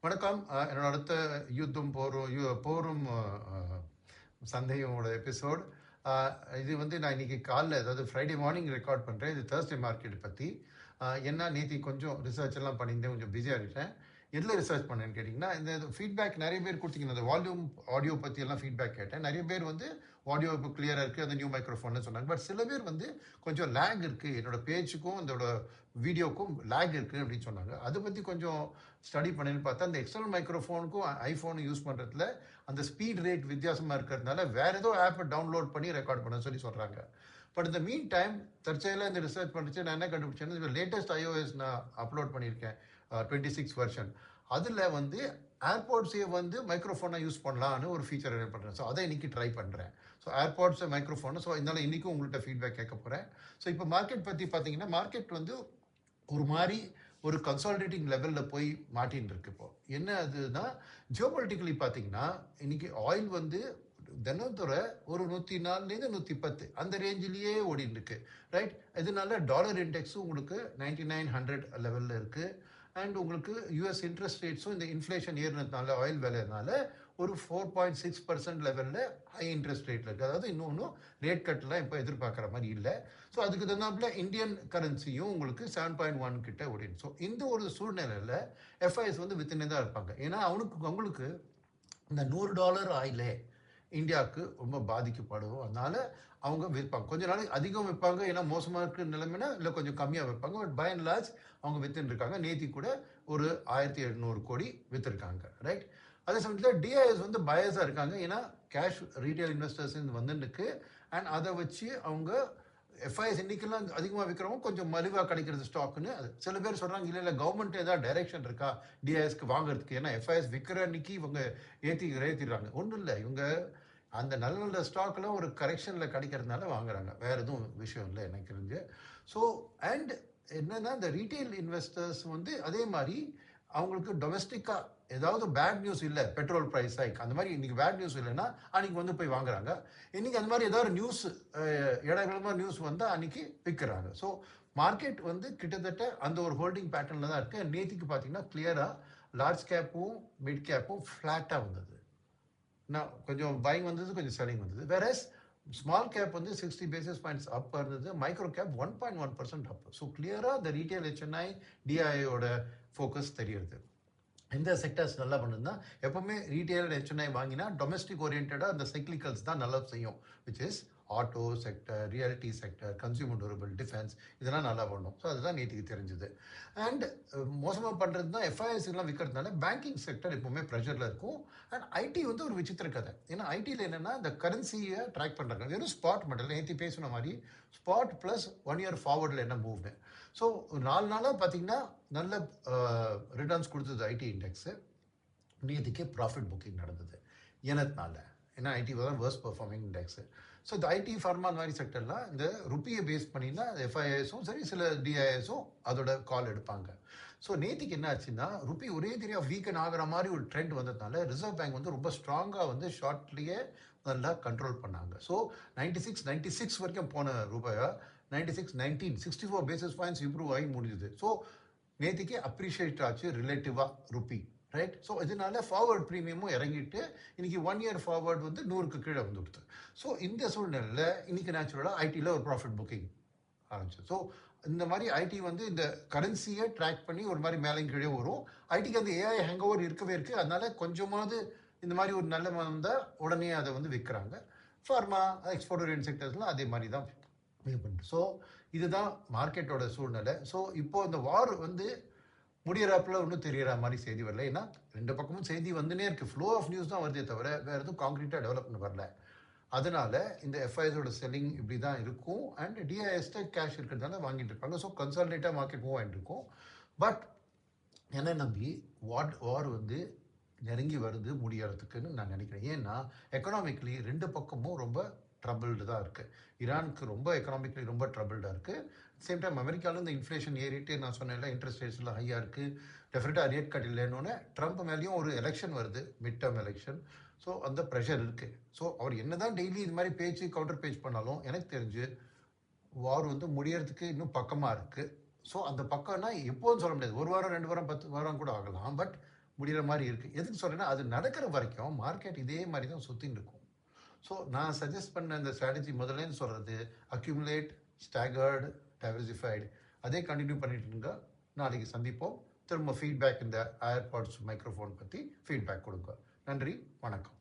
வணக்கம். என்னோட அடுத்த யுத்தம் போரும் சந்தேகமோட எபிசோட். இது வந்து நான் இன்னைக்கு காலைல, அதாவது ஃப்ரைடே மார்னிங் ரெக்கார்ட் பண்ணுறேன். இது தேர்ஸ்டே மார்க்கெட் பற்றி. என்ன நேற்று கொஞ்சம் ரிசர்ச் எல்லாம் பண்ணியிருந்தேன், கொஞ்சம் பிஸியாக இருக்கேன். எதில் ரிசர்ச் பண்ணேன்னு கேட்டிங்கன்னா, இந்த ஃபீட்பேக் நிறைய பேர் கொடுத்தீங்க. இந்த வால்யூம் ஆடியோ பற்றி எல்லாம் ஃபீட்பேக் கேட்டேன். நிறைய பேர் வந்து ஆடியோ இப்போ கிளியராக இருக்குது, அந்த நியூ மைக்ரோஃபோன்னு சொன்னாங்க. பட் சில பேர் வந்து கொஞ்சம் லேக் இருக்குது, என்னோட பேச்சுக்கும் அதோட வீடியோக்கும் லேக் இருக்குது அப்படின்னு சொன்னாங்க. அதை பற்றி கொஞ்சம் ஸ்டடி பண்ணின்னு பார்த்தா, அந்த எக்ஸ்டர்னல் மைக்ரோஃபோனுக்கும் ஐஃபோனு யூஸ் பண்ணுறதுல அந்த ஸ்பீட் ரேட் வித்தியாசமாக இருக்கிறதுனால வேற ஏதோ ஆப்பை டவுன்லோட் பண்ணி ரெக்கார்ட் பண்ண சொல்லி சொல்கிறாங்க. பட் இந்த மீன் டைம் தற்செயலாக இந்த ரிசர்ச் பண்ணிச்சு நான் என்ன கண்டுபிடிச்சேன்னா, லேட்டஸ்ட் iOS நான் அப்லோட் பண்ணியிருக்கேன், 26 வெர்ஷன். அதில் வந்து ஏர்பாட்ஸே வந்து மைக்ரோஃபோனை யூஸ் பண்ணலான்னு ஒரு ஃபீச்சர் பண்ணுறேன். ஸோ அதை இன்னைக்கு ட்ரை பண்ணுறேன். So ஏர்பாட்ஸை microphone. ஸோ இதனால் இன்றைக்கும் உங்கள்கிட்ட ஃபீட்பேக் கேட்க போகிறேன். ஸோ இப்போ மார்க்கெட் பற்றி பார்த்தீங்கன்னா, மார்க்கெட் வந்து ஒரு மாதிரி ஒரு கன்சாலிடேட்டிங் லெவலில் போய் மாட்டின்னு இருக்கு. இப்போ என்ன அதுனா, ஜியோபொலிட்டிக்கலி பார்த்தீங்கன்னா இன்னைக்கு ஆயில் வந்து தினத்தோட ஒரு 104லேருந்து 110 அந்த ரேஞ்சிலேயே ஓடிட்டு இருக்கு, ரைட்? இதனால டாலர் இண்டெக்ஸும் உங்களுக்கு 9900 லெவலில் இருக்கு. அண்ட் உங்களுக்கு யூஎஸ் இன்ட்ரெஸ்ட் ரேட்ஸும் இந்த இன்ஃப்ளேஷன் ஏறினதுனால, ஆயில் விலைனால ஒரு 4.6% லெவலில் ஹை இன்ட்ரெஸ்ட் ரேட்டில் இருக்குது. அதாவது இன்னொன்றும் ரேட் கட்டெலாம் இப்போ எதிர்பார்க்குற மாதிரி இல்லை. ஸோ அதுக்கு தகுந்தாப்புல இந்தியன் கரன்சியும் உங்களுக்கு 7.1 கிட்ட ஓடிடும். ஸோ இந்த ஒரு சூழ்நிலையில் எஃப்ஐஎஸ் வந்து வித்தினே தான் இருப்பாங்க. ஏன்னா அவங்களுக்கு இந்த $100 ஆயிலே இந்தியாவுக்கு ரொம்ப பாதிக்கப்படும். அதனால அவங்க விற்பாங்க. கொஞ்ச நாளைக்கு அதிகம் விற்பாங்க, ஏன்னா மோசமாக இருக்கிற நிலைமைனா, இல்லை கொஞ்சம் கம்மியாக விற்பாங்க. பட் பை அண்ட் லார்ஜ் அவங்க வித்துன்னு இருக்காங்க. நேத்தி கூட ஒரு 1700 கோடி விற்றுருக்காங்க, ரைட்? அதே சமயத்தில் டிஐஎஸ் வந்து பயஸாக இருக்காங்க. ஏன்னா கேஷ் ரீட்டைல் இன்வெஸ்டர்ஸ் வந்துருக்கு. அண்ட் அதை வச்சு அவங்க எஃப்ஐஎஸ் இன்னைக்கெல்லாம் அதிகமாக விற்கிறவங்க கொஞ்சம் மலிவாக கிடைக்கிறது ஸ்டாக்குன்னு. அது சில பேர் சொல்கிறாங்க, இல்லை கவர்மெண்ட் ஏதாவது டைரக்ஷன் இருக்கா டிஐஎஸ்க்கு வாங்குறதுக்கு? ஏன்னா எஃப்ஐஎஸ் விற்கிற அன்னைக்கு இவங்க ஏற்றிடுறாங்க. ஒன்றும் இல்லை, இவங்க அந்த நல்ல நல்ல ஸ்டாக்லாம் ஒரு கரெக்ஷனில் கிடைக்கிறதுனால வாங்குறாங்க. வேறு எதுவும் விஷயம் இல்லை எனக்கு தெரிஞ்சு. ஸோ அண்ட் என்னன்னா, இந்த ரீட்டைல் இன்வெஸ்டர்ஸ் வந்து அதே மாதிரி அவங்களுக்கு டொமஸ்டிக்காக ஏதாவது பேட் நியூஸ் இல்லை, பெட்ரோல் ப்ரைஸ் ஹைக் அந்த மாதிரி இன்னைக்கு பேட் நியூஸ் இல்லைன்னா அன்னைக்கு வந்து போய் வாங்குறாங்க. இன்னைக்கு அந்த மாதிரி ஏதாவது நியூஸ் இடங்களமாக நியூஸ் வந்தால் அன்னைக்கு விற்கிறாங்க. ஸோ மார்க்கெட் வந்து கிட்டத்தட்ட அந்த ஒரு ஹோல்டிங் பேட்டர்னில் தான் இருக்குது. நேற்றுக்கு பார்த்தீங்கன்னா கிளியராக லார்ஜ் கேப்பும் மிட் கேப்பும் ஃப்ளாட்டாக வந்தது. நான் கொஞ்சம் பையிங் வந்தது, கொஞ்சம் செல்லிங் வந்தது. வேறஸ் ஸ்மால் கேப் வந்து 60 பேசிஸ் பாயிண்ட்ஸ் அப் இருந்தது, மைக்ரோ கேப் 1.1% அப். ஸோ கிளியராக இந்த ரீட்டைல் HNI டிஐயோட ஃபோக்கஸ் தெரியுது. எந்த செக்டர்ஸ் நல்லா பண்ணுதுன்னா, எப்பவுமே ரீட்டைல் HNI வாங்கினா டொமஸ்டிக் ஓரியன்டாக அந்த சைக்ளிக்கல்ஸ் தான் நல்லா செய்யும், which is auto sector, reality sector, consumer durable, defence, இதெல்லாம் நல்லா பண்ணும். ஸோ அதுதான் நேற்றுக்கு தெரிஞ்சுது. அண்ட் மோசமாக பண்ணுறது தான் எஃப்ஐஎஸ் எல்லாம் விற்கிறதுனால பேங்கிங் செக்டர் எப்பவுமே ப்ரெஷரில் இருக்கும். அண்ட் ஐடி வந்து ஒரு விசித்திர கதை. ஏன்னா ஐடியில் என்னென்னா, இந்த கரன்சியை ட்ராக் பண்ணுறாங்க. வெறும் ஸ்பாட் மட்டும் நேற்று பேசின மாதிரி ஸ்பாட் ப்ளஸ் 1 இயர் ஃபார்வர்டில் என்ன மூவ்னு. ஸோ 4 நாளாக பார்த்தீங்கன்னா நல்ல ரிட்டர்ன்ஸ் கொடுத்தது ஐடி இண்டெக்ஸு. நேற்றுக்கே ப்ராஃபிட் புக்கிங் நடந்தது. ஏனத்தினால, ஏன்னா ஐடி தான் வேர்ஸ்ட் பெர்ஃபார்மிங் இண்டெக்ஸு. ஸோ இந்த ஐடி ஃபார்மா மாதிரி செக்டர்லாம் இந்த ருப்பியை பேஸ் பண்ணினா எஃப்ஐஎஸும் சரி, சில டிஐஎஸும் அதோட கால் எடுப்பாங்க. ஸோ நேற்றுக்கு என்ன ஆச்சுன்னா, ருப்பி ஒரே தெரியாக வீக்கன் ஆகிற மாதிரி ஒரு ட்ரெண்ட் வந்ததுனால ரிசர்வ் பேங்க் வந்து ரொம்ப ஸ்ட்ராங்காக வந்து ஷார்ட்லேயே நல்லா கண்ட்ரோல் பண்ணாங்க. ஸோ 96 வரைக்கும் போன ரூபாயா 96, 64 பேசிஸ் பாயிண்ட்ஸ் இம்ப்ரூவ் ஆகி முடிஞ்சுது. ஸோ நேற்றுக்கு அப்ரிஷியேட் ஆச்சு ரிலேட்டிவாக ருப்பி, ரைட்? ஸோ இதனால ஃபார்வர்ட் ப்ரீமியமும் இறங்கிட்டு இன்னைக்கு 1 இயர் ஃபார்வர்ட் வந்து 100க்கு கீழே வந்துடுது. ஸோ இந்த சூழ்நிலையில் இன்னைக்கு நேச்சுரலாக ஐடியில் ஒரு ப்ராஃபிட் புக்கிங் ஆரம்பிச்சு. ஸோ இந்த மாதிரி ஐடி வந்து இந்த கரன்சியை ட்ராக் பண்ணி ஒரு மாதிரி மேலே கீழே வரும். ஐடிக்கு அந்த ஏஐ ஹேங் ஓவர் இருக்கவே இருக்குது. அதனால கொஞ்சமாவது இந்த மாதிரி ஒரு நல்ல வந்தால் உடனே அதை வந்து விற்கிறாங்க. ஃபார்மா, எக்ஸ்போர்ட் ஓரியன்ட் செக்டர்ஸ்லாம் அதே மாதிரி தான் இது பண்ணுறது. ஸோ இதுதான் மார்க்கெட்டோட சூழ்நிலை. ஸோ இப்போ இந்த வார் வந்து முடியறாப்புல ஒன்றும் தெரியற மாதிரி செய்தி வரல. ஏன்னா 2 பக்கமும் செய்தி வந்துனே இருக்குது. ஃப்ளோ ஆஃப் நியூஸ் தான் வருதே தவிர வேறு எதுவும் கான்க்ரீட்டாக டெவலப்மெண்ட் வரல. அதனால இந்த எஃப்ஐஎஸோட செல்லிங் இப்படி தான் இருக்கும். அண்ட் டிஐஎஸ்ட கேஷ் இருக்கிறதுனால வாங்கிட்டு இருப்பாங்க. ஸோ கன்சாலிடேட்டாக மார்க்கெட் மூவ் ஆகிட்டு இருக்கும். பட் என்னை நம்பி வார் வந்து நெருங்கி வருது முடியறதுக்குன்னு நான் நினைக்கிறேன். ஏன்னா எக்கனாமிக்கலி 2 பக்கமும் ரொம்ப ட்ரபிள்டு தான் இருக்குது. ஈரானுக்கு ரொம்ப எக்கனாமிக்கலி ரொம்ப ட்ரபிள்டாக இருக்குது. சேம் டைம் அமெரிக்காவில் இந்த இன்ஃப்ளேஷன் ஏறிட்டு, நான் சொன்னேன்ல இன்ட்ரெஸ்ட் ரேட்ஸ்லாம் ஹையாக இருக்குது. டெஃபினட்டாக ரேட் கட் இல்லைன்னு ட்ரம்ப் மேலேயும் ஒரு எலெக்ஷன் வருது, மிட் டேர்ம் எலெக்ஷன். ஸோ அந்த ப்ரெஷர் இருக்குது. ஸோ அவர் என்ன தான் டெய்லி இது மாதிரி பேச்சு கவுண்டர் பேஜ் பண்ணாலும் எனக்கு தெரிஞ்சு வார் வந்து முடியறதுக்கு இன்னும் பக்கமாக இருக்குது. ஸோ அந்த பக்கம்னா எப்போதும் சொல்ல முடியாது. 1 வாரம் 2 வாரம் 10 வாரம் கூட ஆகலாம். பட் முடிகிற மாதிரி இருக்குது. எதுக்கு சொல்கிறேன்னா, அது நடக்கிற வரைக்கும் மார்க்கெட் இதே மாதிரி தான் சுற்றின்னு இருக்கும். ஸோ நான் சஜஸ்ட் பண்ண இந்த ஸ்ட்ராட்டஜி முதல்லேன்னு சொல்கிறது அக்யூமுலேட், ஸ்டாகர்டு, டைவர்சிஃபைடு, அதே கண்டினியூ பண்ணிட்டு இருங்க. நாளைக்கு சந்திப்போம். திரும்ப ஃபீட்பேக் இந்த ஏர்பாட்ஸ் மைக்ரோஃபோன் பற்றி ஃபீட்பேக் கொடுங்க. நன்றி, வணக்கம்.